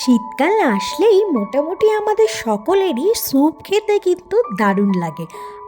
শীতকাল আসলেই মোটামুটি আমাদের সকলেরই স্যুপ খেতে কিন্তু দারুণ লাগে।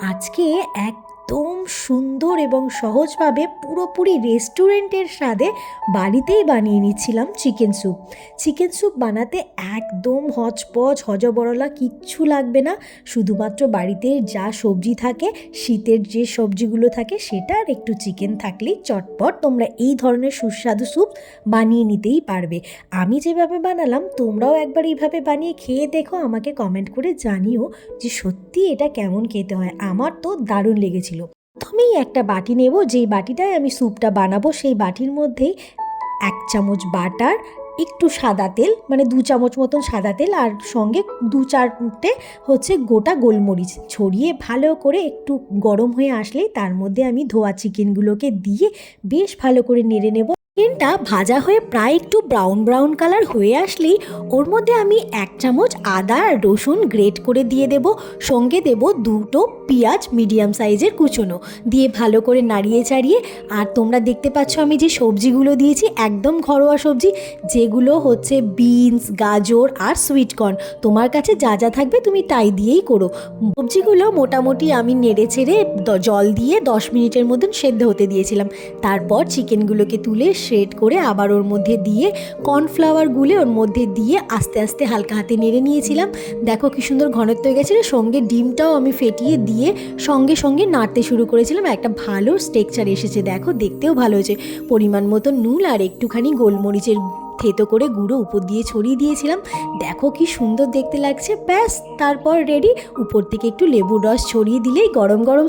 আজকে একদম সুন্দর এবং সহজভাবে পুরোপুরি রেস্টুরেন্টের স্বাদে বাড়িতেই বানিয়ে নিচ্ছিলাম চিকেন স্যুপ। চিকেন স্যুপ বানাতে একদম হচপচ হজবরলা কিচ্ছু লাগবে না, শুধুমাত্র বাড়িতে যা সবজি থাকে, শীতের যে সবজিগুলো থাকে সেটা আর একটু চিকেন থাকলেই চটপট তোমরা এই ধরনের সুস্বাদু স্যুপ বানিয়ে নিতেই পারবে। আমি যেভাবে বানালাম তোমরাও একবার এইভাবে বানিয়ে খেয়ে দেখো, আমাকে কমেন্ট করে জানিও যে সত্যি এটা কেমন খেতে হয়। আমার তো দারুণ লেগেছিল। প্রথমেই একটা বাটি নেব, যেই বাটিটায় আমি স্যুপটা বানাবো সেই বাটির মধ্যেই 1 চামচ বাটার, একটু সাদা তেল মানে 2 চামচ মতন সাদা তেল, আর সঙ্গে 2-4টে গোটা গোলমরিচ ছড়িয়ে ভালো করে একটু গরম হয়ে আসলেই তার মধ্যে আমি ধোয়া চিকেনগুলোকে দিয়ে বেশ ভালো করে নেড়ে নেব। চিকেনটা ভাজা হয়ে প্রায় একটু ব্রাউন ব্রাউন কালার হয়ে আসলেই ওর মধ্যে আমি 1 চামচ আদা আর রসুন গ্রেট করে দিয়ে দেব, সঙ্গে দেব 2টো পেঁয়াজ মিডিয়াম সাইজের কুচোনো, দিয়ে ভালো করে নাড়িয়ে চাড়িয়ে। আর তোমরা দেখতে পাচ্ছ আমি যে সবজিগুলো দিয়েছি একদম ঘরোয়া সবজি, যেগুলো বিনস, গাজর আর সুইট কর্ন। তোমার কাছে যা যা থাকবে তুমি তাই দিয়েই করো। সবজিগুলো মোটামুটি আমি নেড়ে ছেড়ে জল দিয়ে 10 মিনিটের মতন সেদ্ধ হতে দিয়েছিলাম। তারপর চিকেনগুলোকে তুলে শ্রেড করে আবার ওর মধ্যে দিয়ে কর্নফ্লাওয়ার গুলে ওর মধ্যে দিয়ে আস্তে আস্তে হালকা হাতে নেড়ে নিয়েছিলাম। দেখো কি সুন্দর ঘনত্ব হয়ে গেছিলো। সঙ্গে ডিমটাও আমি ফেটিয়ে দিয়ে সঙ্গে সঙ্গে নাড়তে শুরু করেছিলাম। একটা ভালো টেক্সচার এসেছে, দেখো দেখতেও ভালো হয়েছে। পরিমাণ মতো নুন আর একটুখানি গোলমরিচের থেতো করে গুঁড়ো উপর দিয়ে ছড়িয়ে দিয়েছিলাম। দেখো কি সুন্দর দেখতে লাগছে। ব্যাস, তারপর রেডি। উপর থেকে একটু লেবুর রস ছড়িয়ে দিলেই গরম গরম